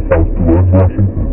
south towards Washington.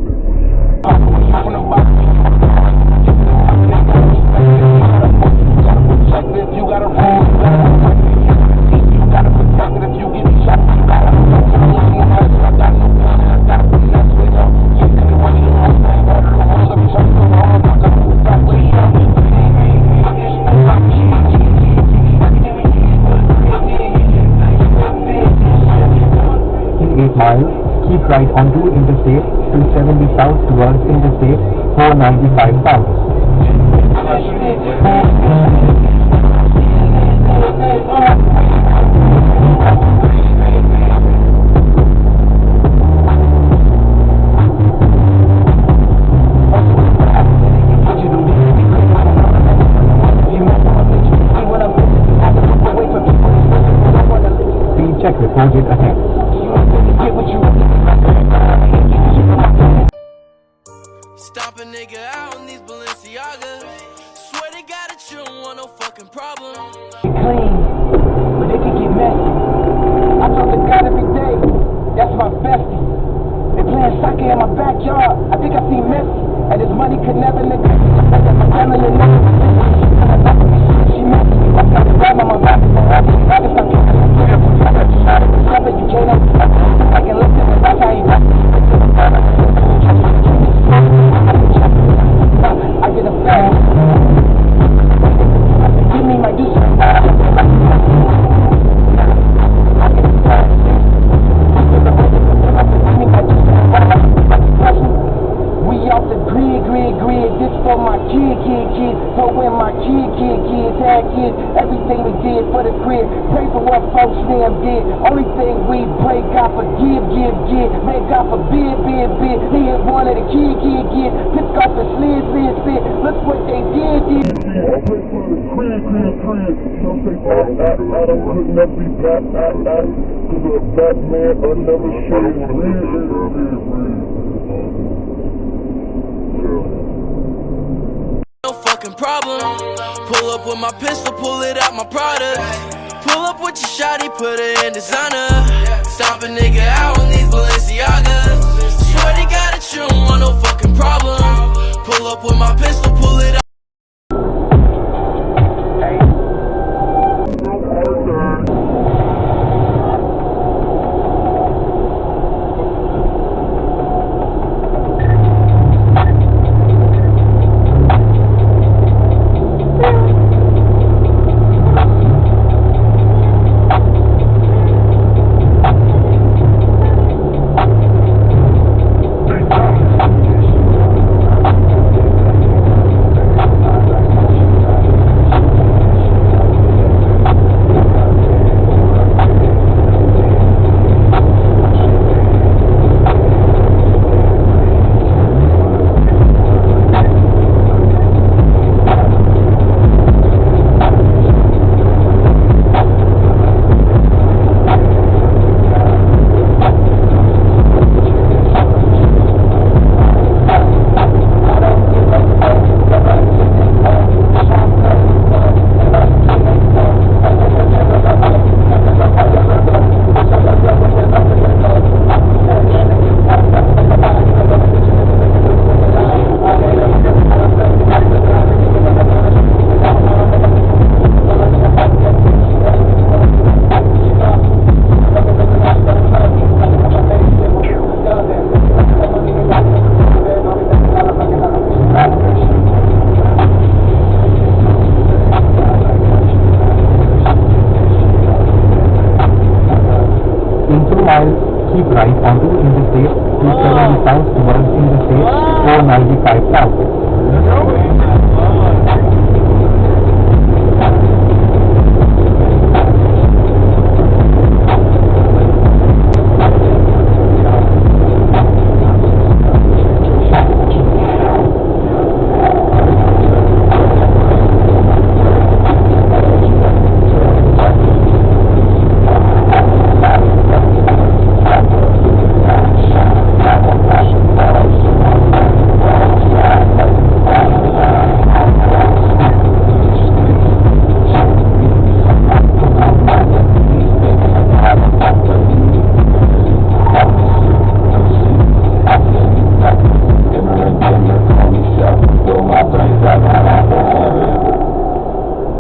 Miles, keep right onto Interstate 270 south towards Interstate 495 south. Speed check reported ahead. Stomp a nigga out in these Balenciagas. Swear to God that you don't want no fucking problem. Clean, but they can get messy. I talk to God every day, that's my bestie. They playing soccer in my backyard, I think I see Messi. And his money could never neglect. My family and she messy, I got to grab on my back. I just got to you can't I can look at it, that's how you I get a flag. Give me my deuce. We off the grid. This for my kid. For when my kids had kids. Everything we did for the crib. Pray for what folks them did. Only thing we pray, God forgive. May God forbid. He is one of the kids. Pick off the slid. Look what they did. I pray for the crib. Some say Adam could never be black. Cause a black man will never share No fucking problem. Pull up with my pistol, pull it out my product. Pull up with your shawty, put her in designer. Stomp a nigga out in these Balenciagas. Swear to God that you don't want no fucking problem. Pull up with my pistol, pull it out. Keep right onto Interstate 270 south towards Interstate 495 south.